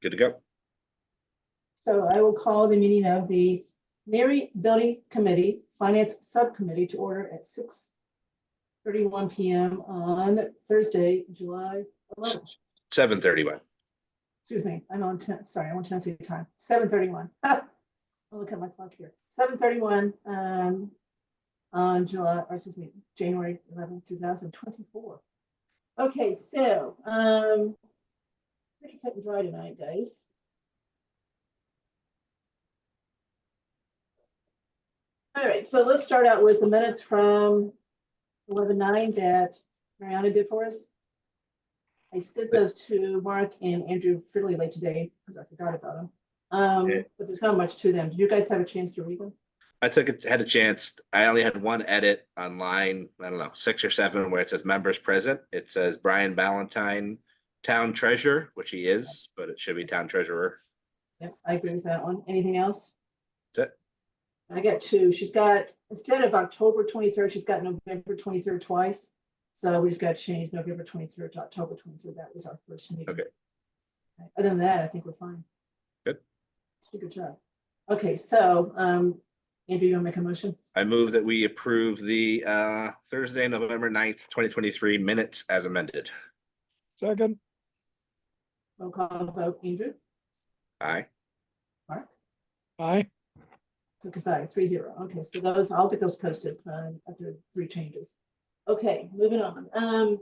good to go. So I will call the meeting of the Mary Building Committee Finance Sub Committee to order at 6:31 p.m. on Thursday, July 11th. 7:31. Excuse me, I'm on 10. Sorry, I want to say time. 7:31. I'll look at my clock here. 7:31 on January 11th, 2024. Okay, so pretty cut and dry tonight, guys. All right, so let's start out with the minutes from 11/9 that Mariana did for us. I sent those to Mark and Andrew fairly late today because I forgot about them. But there's not much to them. Did you guys have a chance to read them? I had a chance. I only had one edit on line, I don't know, 6 or 7, where it says members present. It says Brian Ballantyne, town treasurer, which he is, but it should be town treasurer. Yep, I agree with that one. Anything else? That's it. I got 2. She's got, instead of October 23rd, she's got November 23rd twice. So we just got to change November 23rd to October 23rd. That was our first meeting. Okay. Other than that, I think we're fine. Good. Good job. Okay, so Andrew, you want to make a motion? I move that we approve the Thursday, November 9th, 2023 minutes as amended. Second. Roll call vote. Andrew? Aye. Mark? Aye. Took a side, 3-0. Okay, so those, I'll get those posted after 3 changes. Okay, moving on.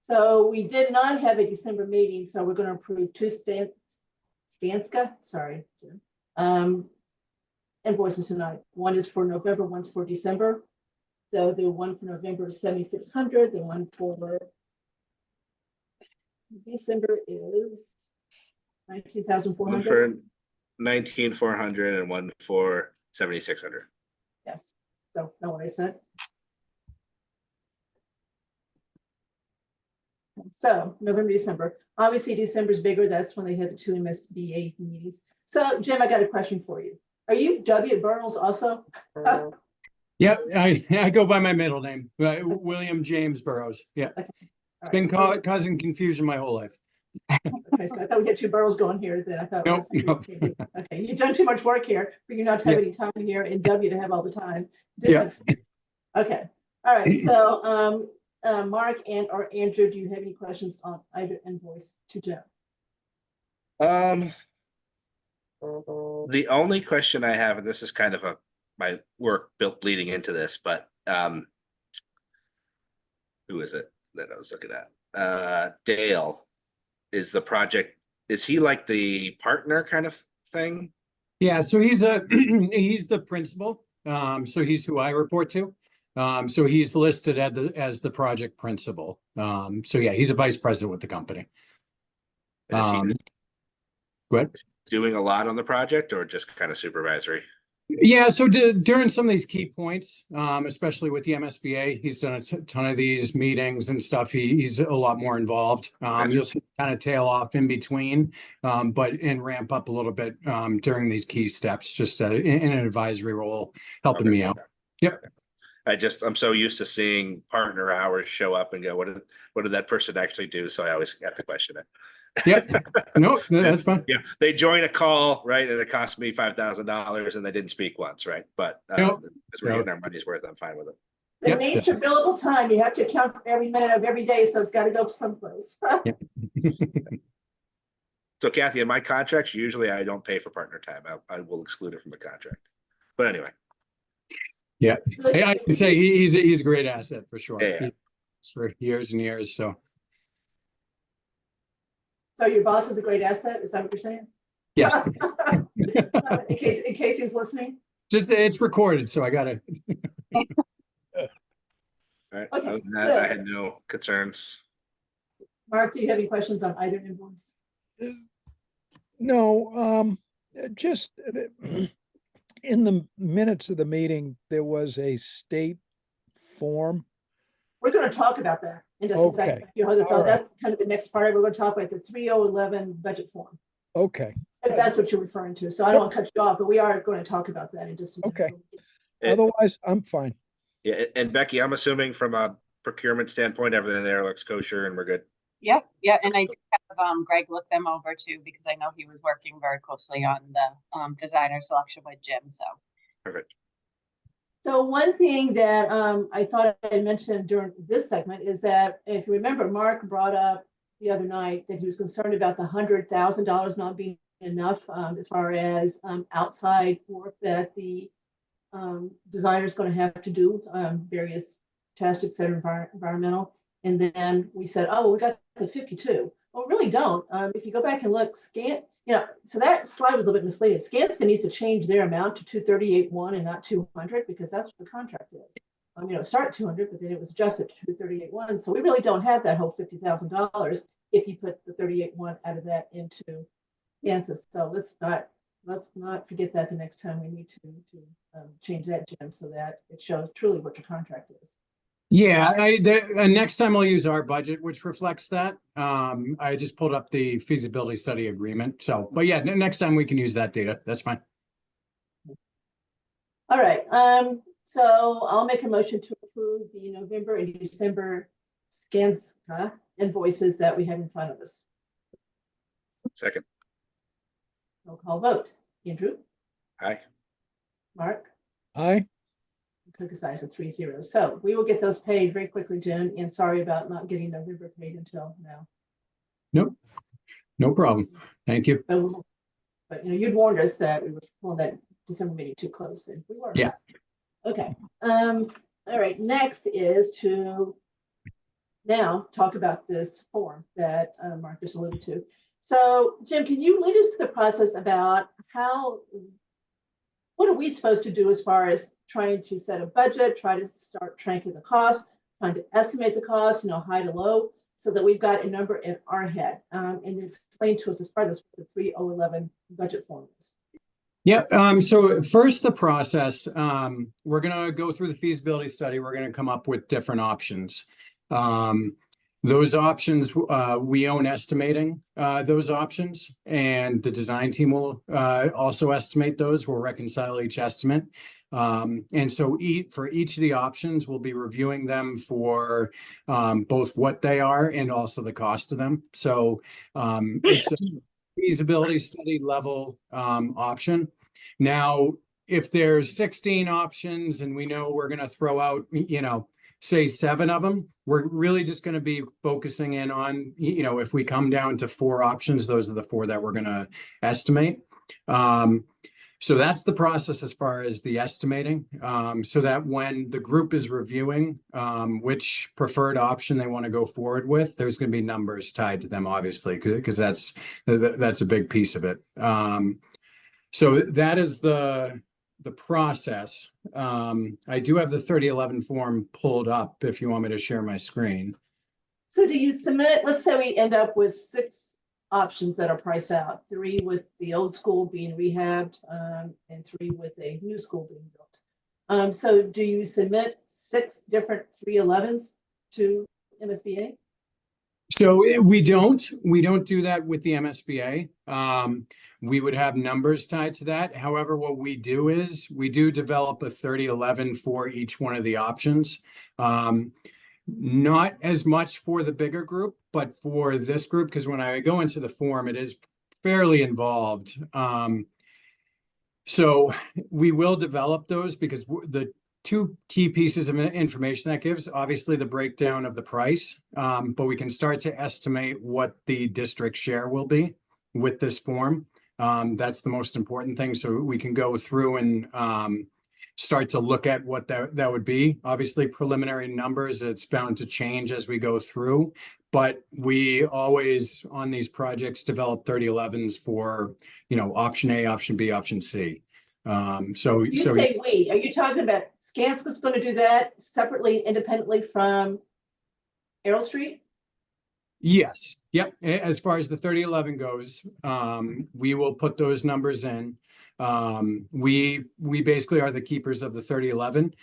So we did not have a December meeting, so we're going to approve 2 Skanska, sorry, invoices tonight. One is for November, one's for December. So the one for November is 7,600. The one for December is 19,400. One for 19,400 and one for 7,600. Yes. So know what I said. So November, December. Obviously, December's bigger. That's when they had the 2 MSBA meetings. So Jim, I got a question for you. Are you W. Burrows also? Yeah, I go by my middle name, William James Burrows. Yeah, Okay. It's been causing confusion my whole life. Okay, so I thought we had 2 Burrows going here. Then I thought, Nope. okay, you've done too much work here for you not to have any time here and W to have all the time. Yeah. Okay. All right. So Mark or Andrew, do you have any questions on either invoice to Jim? The only question I have, and this is kind of my work built leading into this, but who is it that I was looking at? Dale is the project. Is he like the partner kind of thing? Yeah, so he's the principal. So he's who I report to. So he's listed as the project principal. So yeah, he's a vice president with the company. Is he Go ahead. doing a lot on the project or just kind of supervisory? Yeah, so during some of these key points, especially with the MSBA, he's done a ton of these meetings and stuff. He's a lot more involved. You'll see kind of tail off in between, and ramp up a little bit during these key steps, just in an advisory role, helping me out. Yep. I'm so used to seeing partner hours show up and go, what did that person actually do? So I always have to question it. Yeah, no, that's fine. Yeah, they join a call, right, and it cost me $5,000 and they didn't speak once, right? But as we're getting our money's worth, I'm fine with it. The nature billable time, you have to account for every minute of every day, so it's got to go someplace. So Kathy, in my contracts, usually I don't pay for partner time. I will exclude it from the contract. But anyway. Yeah, I can say he's a great asset for sure. Yeah. For years and years, so. So your boss is a great asset. Is that what you're saying? Yes. in case he's listening. Just it's recorded, so I gotta. All right. Okay, Other than that, I had no concerns. Mark, do you have any questions on either invoice? No, just in the minutes of the meeting, there was a state form. We're going to talk about that in just a second. You know, that's kind of the next part. We're going to talk about the 3011 budget form. Okay. If that's what you're referring to. So I don't want to cut you off, but we are going to talk about that in just a minute. Okay. Otherwise, I'm fine. Yeah, and Becky, I'm assuming from a procurement standpoint, everything there looks kosher and we're good. Yep, yeah, and I did have Greg look them over too, because I know he was working very closely on the designer selection with Jim, so. Perfect. So one thing that I thought I mentioned during this segment is that if you remember, Mark brought up the other night that he was concerned about the $100,000 not being enough as far as outside work that the designer is going to have to do, various tests, et cetera, environmental. And then we said, oh, we got the 52. Well, really don't. If you go back and look, so that slide was a little bit misleading. Skanska needs to change their amount to 238.1 and not 200 because that's what the contract is. Start at 200, but then it was adjusted to 238.1. So we really don't have that whole $50,000 if you put the 38.1 out of that into Kansas. So let's not forget that the next time we need to change that, Jim, so that it shows truly what your contract is. Yeah, next time I'll use our budget, which reflects that. I just pulled up the feasibility study agreement. So, but yeah, next time we can use that data. That's fine. All right. So I'll make a motion to approve the November and December Skanska invoices that we have in front of us. Second. Roll call vote. Andrew? Aye. Mark? Aye. Cook is ayes at 3-0. So we will get those paid very quickly, Jim, and sorry about not getting November paid until now. Nope, no problem. Thank you. But you'd warned us that we were pulling that December meeting too close, and we were. Yeah. Okay. All right. Next is to now talk about this form that Mark just alluded to. So, Jim, can you lead us through the process about what are we supposed to do as far as trying to set a budget, try to start tracking the cost, trying to estimate the cost, high to low, so that we've got a number in our head, and then explain to us as part of this what the 3011 budget form is. Yeah. So first, the process. We're gonna go through the feasibility study. We're gonna come up with different options. Those options, we own estimating those options, and the design team will also estimate those. We'll reconcile each estimate. And so for each of the options, we'll be reviewing them for both what they are and also the cost of them. So it's a feasibility study level option. Now, if there's 16 options and we know we're going to throw out, say 7 of them, we're really just going to be focusing in on, if we come down to 4 options, those are the 4 that we're going to estimate. So that's the process as far as the estimating, so that when the group is reviewing which preferred option they want to go forward with, there's going to be numbers tied to them, obviously, because that's a big piece of it. So that is the process. I do have the 3011 form pulled up if you want me to share my screen. So do you submit, let's say we end up with 6 options that are priced out, 3 with the old school being rehabbed, and 3 with a new school being built. So do you submit 6 different 311s to MSBA? So we don't do that with the MSBA. We would have numbers tied to that. However, what we do is we do develop a 3011 for each one of the options. Not as much for the bigger group, but for this group, because when I go into the form, it is fairly involved. So we will develop those because the 2 key pieces of information that gives, obviously the breakdown of the price, but we can start to estimate what the district share will be with this form. That's the most important thing. So we can go through and start to look at what that would be. Obviously, preliminary numbers, it's bound to change as we go through, but we always on these projects develop 3011s for, option A, option B, option C. You say we, are you talking about Skanska's going to do that separately, independently from Errol Street? Yes. Yep. As far as the 3011 goes, we will put those numbers in. We basically are the keepers of the 3011.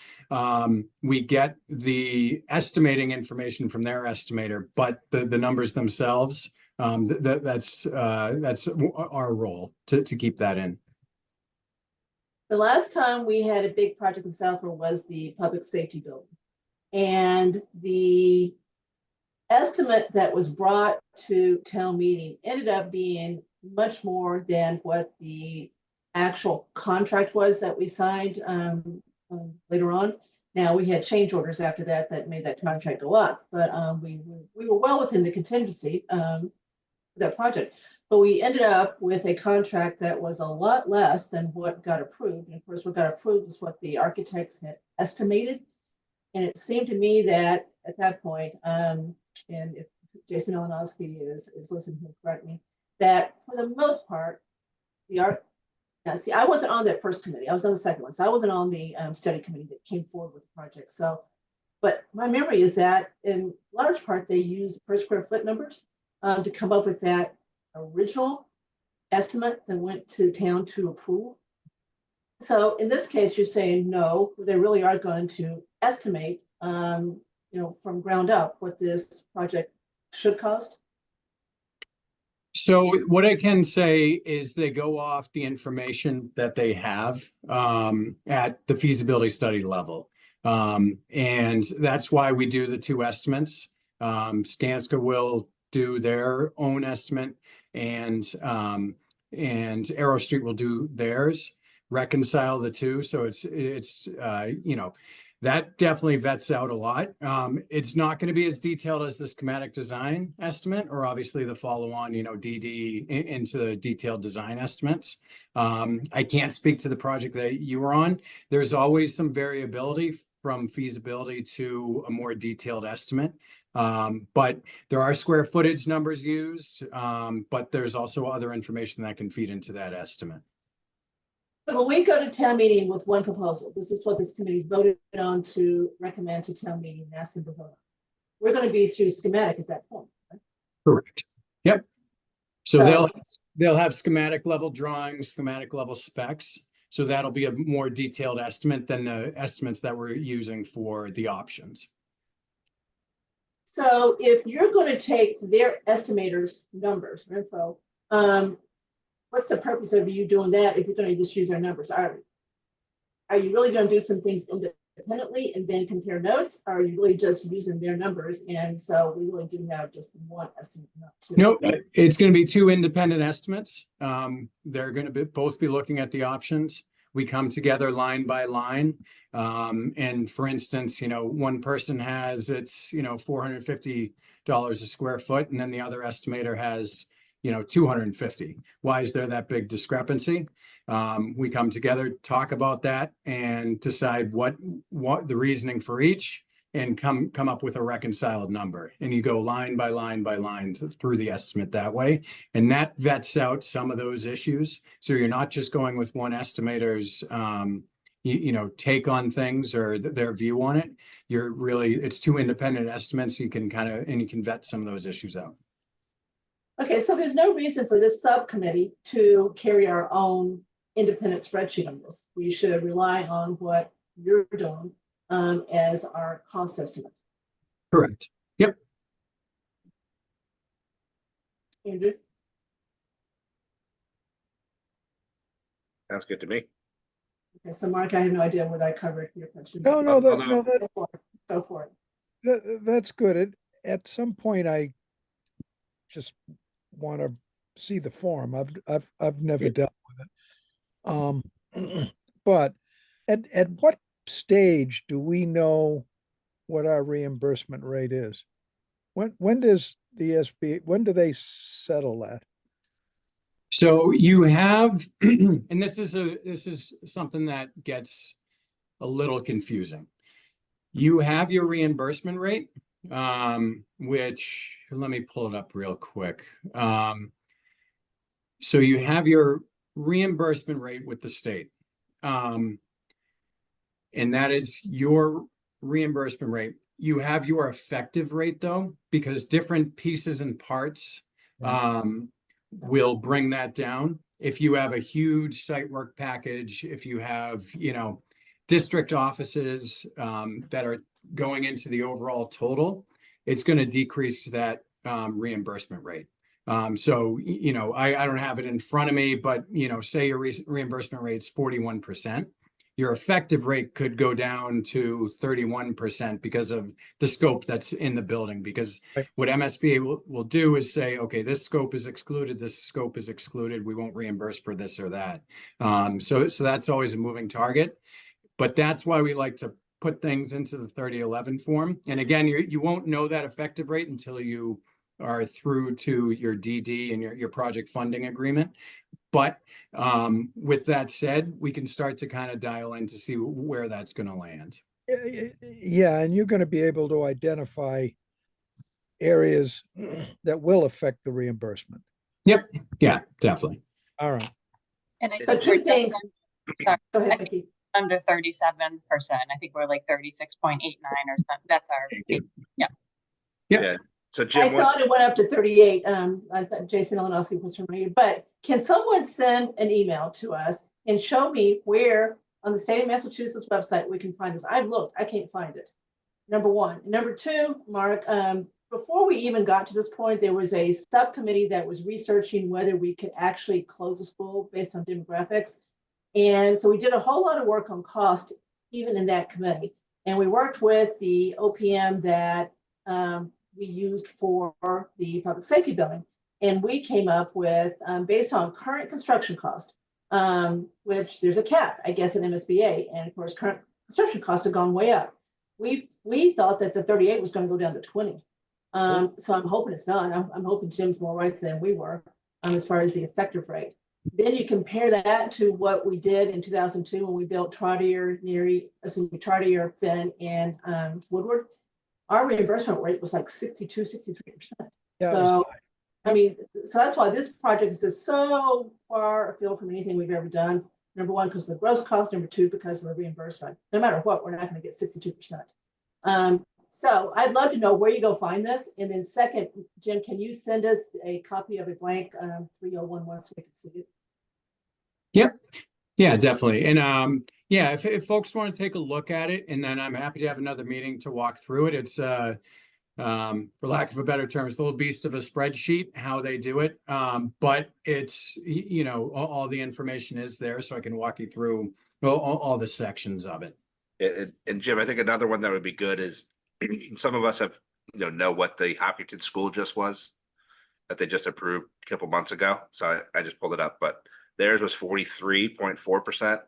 We get the estimating information from their estimator, but the numbers themselves, that's our role to keep that in. The last time we had a big project in Southfield was the public safety building. And the estimate that was brought to town meeting ended up being much more than what the actual contract was that we signed later on. Now, we had change orders after that that made that contract go up, but we were well within the contingency for that project. But we ended up with a contract that was a lot less than what got approved. And of course, what got approved was what the architects had estimated. And it seemed to me that at that point, and if Jason Olenowski is listening, he'll correct me, that for the most part, now, see, I wasn't on that first committee. I was on the second one. So I wasn't on the study committee that came forward with the project. So, but my memory is that in large part, they used per square foot numbers to come up with that original estimate that went to town to approve. So in this case, you're saying, no, they really are going to estimate, from ground up what this project should cost. So what I can say is they go off the information that they have at the feasibility study level. And that's why we do the two estimates. Skanska will do their own estimate and Arrow Street will do theirs, reconcile the two. So it's that definitely vets out a lot. It's not going to be as detailed as the schematic design estimate, or obviously the follow-on, DD into the detailed design estimates. I can't speak to the project that you were on. There's always some variability from feasibility to a more detailed estimate. But there are square footage numbers used, but there's also other information that can feed into that estimate. But when we go to town meeting with one proposal, this is what this committee's voted on to recommend to town meeting and ask them to vote on. We're going to be through schematic at that point. Right? Correct. Yep. So they'll have schematic level drawings, schematic level specs. So that'll be a more detailed estimate than the estimates that we're using for the options. So if you're going to take their estimators' numbers or info, what's the purpose of you doing that if you're going to just use our numbers? Are you really going to do some things independently and then compare notes? Or are you really just using their numbers? And so we really do have just one estimate, not two. No, it's going to be two independent estimates. They're going to both be looking at the options. We come together line by line. And for instance, one person has it's, $450 a square foot, and then the other estimator has, 250. Why is there that big discrepancy? We come together, talk about that, and decide what the reasoning for each, and come up with a reconciled number. And you go line by line by line through the estimate that way. And that vets out some of those issues. So you're not just going with one estimator's take on things or their view on it. It's two independent estimates. You can vet some of those issues out. Okay, so there's no reason for this subcommittee to carry our own independent spreadsheet on this. We should rely on what you're doing as our cost estimate. Correct. Yep. Andrew? Sounds good to me. Okay, so Mark, I have no idea whether I covered your question. No, Go for it. that's good. At some point, I just want to see the form. I've never dealt with it. But at what stage do we know what our reimbursement rate is? When does the SBA, when do they settle that? So you have, and this is something that gets a little confusing. You have your reimbursement rate, which, let me pull it up real quick. So you have your reimbursement rate with the state. And that is your reimbursement rate. You have your effective rate though, because different pieces and parts will bring that down. If you have a huge site work package, if you have, district offices that are going into the overall total, it's going to decrease that reimbursement rate. So, I don't have it in front of me, but, say your reimbursement rate's 41%. your effective rate could go down to 31% because of the scope that's in the building. Because Right. what MSBA will do is say, okay, this scope is excluded, this scope is excluded, we won't reimburse for this or that. So that's always a moving target. But that's why we like to put things into the 3011 form. And again, you won't know that effective rate until you are through to your DD and your project funding agreement. But with that said, we can start to kind of dial in to see where that's going to land. Yeah, and you're going to be able to identify areas that will affect the reimbursement. Yep. Yeah, definitely. All right. And I So think two we're things. sorry, Go ahead, I think Becky. under 37%. I think we're like 36.89 or something. That's our, Yeah. So I Jim, what, thought it went up to 38. I thought Jason Malinowski was from me, but can someone send an email to us and show me where on the state of Massachusetts website we can find this? I've looked, I can't find it. Number one. Number two, Mark, before we even got to this point, there was a subcommittee that was researching whether we could actually close a school based on demographics. And so we did a whole lot of work on cost, even in that committee. And we worked with the OPM that we used for the public safety building. And we came up with, based on current construction cost, which there's a cap, I guess, in MSBA. And of course, current construction costs have gone way up. We thought that the 38 was going to go down to 20. So I'm hoping it's not. I'm hoping Jim's more right than we were as far as the effective rate. Then you compare that to what we did in 2002 when we built Trottier, Finn, and Woodward. Our reimbursement rate was like 62, 63%. Yeah, it was So, high. I mean, so that's why this project is just so far afield from anything we've ever done. Number one, because of the gross cost. Number two, because of the reimbursement. No matter what, we're not going to get 62%. So I'd love to know where you go find this. And then second, Jim, can you send us a copy of a blank 3011 so we can see it? Yep. Yeah, definitely. And yeah, if folks want to take a look at it, and then I'm happy to have another meeting to walk through it. It's for lack of a better term, it's a little beast of a spreadsheet, how they do it. But it's, you know, all the information is there, so I can walk you through all the sections of it. and Jim, I think another one that would be good is some of us have, know what the Hopkinton school just was that they just approved a couple months ago. So I just pulled it up, but theirs was 43.4%.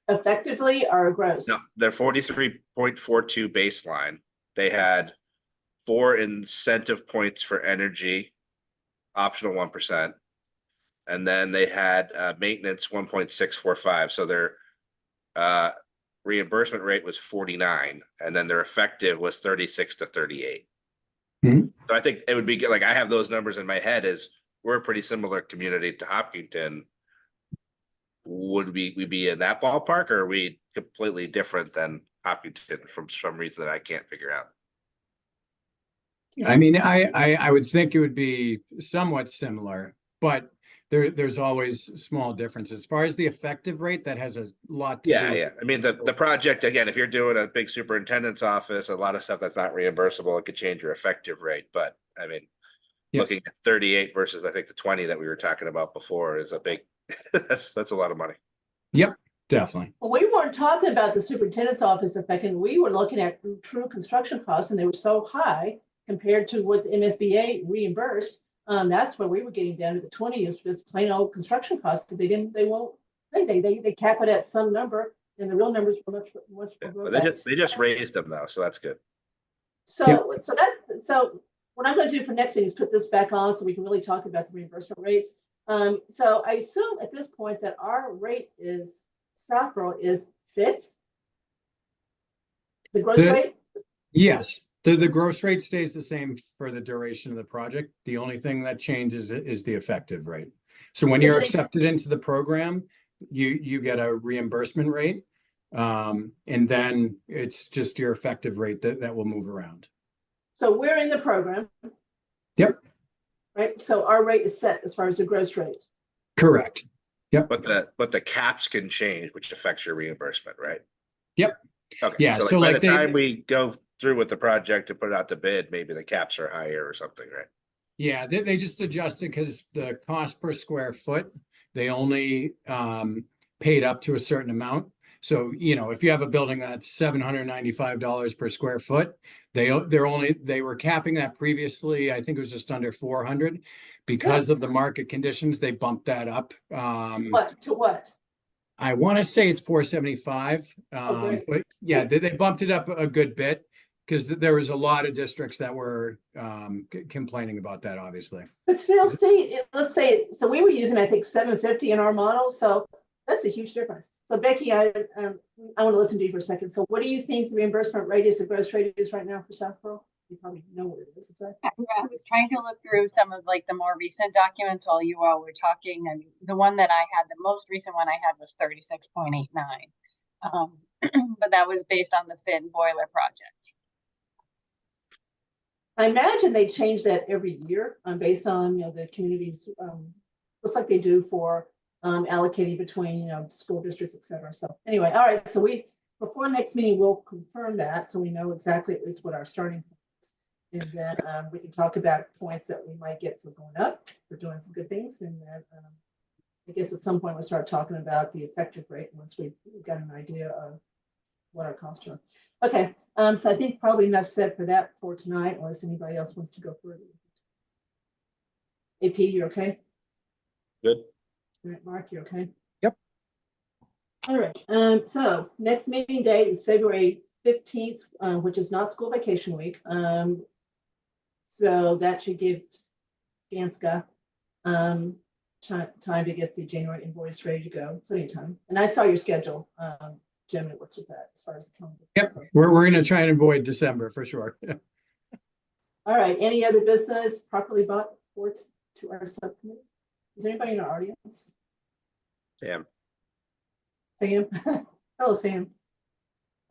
Effectively or gross? No, they're 43.42 baseline. They had 4 incentive points for energy, optional 1%. And then they had maintenance 1.645. So their reimbursement rate was 49, and then their effective was 36 to 38. Mhm. So I think it would be good. Like I have those numbers in my head as we're a pretty similar community to Hopkinton. Would we be in that ballpark, or are we completely different than Hopkinton from some reason that I can't figure out? I mean, I would think it would be somewhat similar, but there's always small differences. As far as the effective rate, that has a lot to do. Yeah. I mean, the project, again, if you're doing a big superintendent's office, a lot of stuff that's not reimbursable, it could change your effective rate. But I mean, Yeah. looking at 38 versus I think the 20 that we were talking about before is a big, that's a lot of money. Yep, definitely. Well, we weren't talking about the superintendent's office effect, and we were looking at true construction costs, and they were so high compared to what the MSBA reimbursed. That's where we were getting down to the 20 is just plain old construction costs. They cap it at some number, and the real numbers were much Yeah, below but that. they just raised them though, so that's good. So what I'm going to do for next meeting is put this back on so we can really talk about the reimbursement rates. So I assume at this point that our rate is Southborough is fixed. The gross rate? Yes, the gross rate stays the same for the duration of the project. The only thing that changes is the effective rate. So when you're accepted into the program, you get a reimbursement rate. And then it's just your effective rate that will move around. So we're in the program. Yep. Right. So our rate is set as far as the gross rate. Correct. Yep. But the caps can change, which affects your reimbursement, right? Yep. Okay. Yeah. So by the time we go through with the project to put it out to bid, maybe the caps are higher or something, right? Yeah, they just adjusted because the cost per square foot, they only paid up to a certain amount. So, you know, if you have a building that's $795 per square foot, they were capping that previously. I think it was just under 400. Because of the market conditions, they bumped that up. To what? I want to say it's 475. great. But yeah, they bumped it up a good bit because there was a lot of districts that were complaining about that, obviously. But still state, let's say, so we were using, I think, 750 in our model, so that's a huge difference. So Becky, I want to listen to you for a second. So what do you think the reimbursement rate is, the gross rate is right now for Southborough? You probably know what it is exactly. I was trying to look through some of like the more recent documents while you all were talking, and the one that I had, the most recent one I had was 36.89. But that was based on the Finn boiler project. I imagine they change that every year based on, the communities, just like they do for allocating between, school districts, et cetera. So anyway, all right. So before next meeting, we'll confirm that. So we know exactly at least what our starting point is. And then we can talk about points that we might get for going up, for doing some good things. And then I guess at some point we'll start talking about the effective rate once we've got an idea of what our costs are. Okay, so I think probably enough said for that for tonight, unless anybody else wants to go further. AP, you're okay? Good. All right, Mark, you're okay? Yep. All right, so next meeting date is February 15th, which is not school vacation week. So that should give Skanska time to get the January invoice ready to go, plenty of time. And I saw your schedule. Jim, it works with that as far as the calendar. Yep, So. we're going to try and avoid December for sure. All right, any other business properly brought forth to our subcommittee? Is there anybody in our audience? Sam. Sam? Hello, Sam.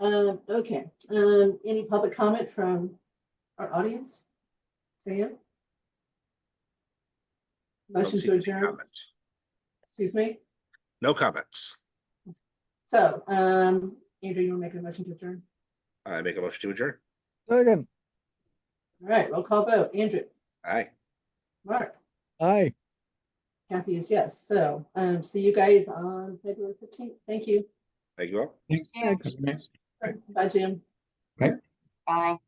Okay, any public comment from our audience? Sam? Motion to adjourn? Excuse me? No comments. So, Andrew, you want to make a motion to adjourn? I make a motion to adjourn. Second. All right, roll call vote. Andrew? Aye. Mark? Aye. Kathy is yes. So, see you guys on February 15th. Thank you. Thank you all. Thanks. Yeah. Thanks. Bye, Jim. Bye.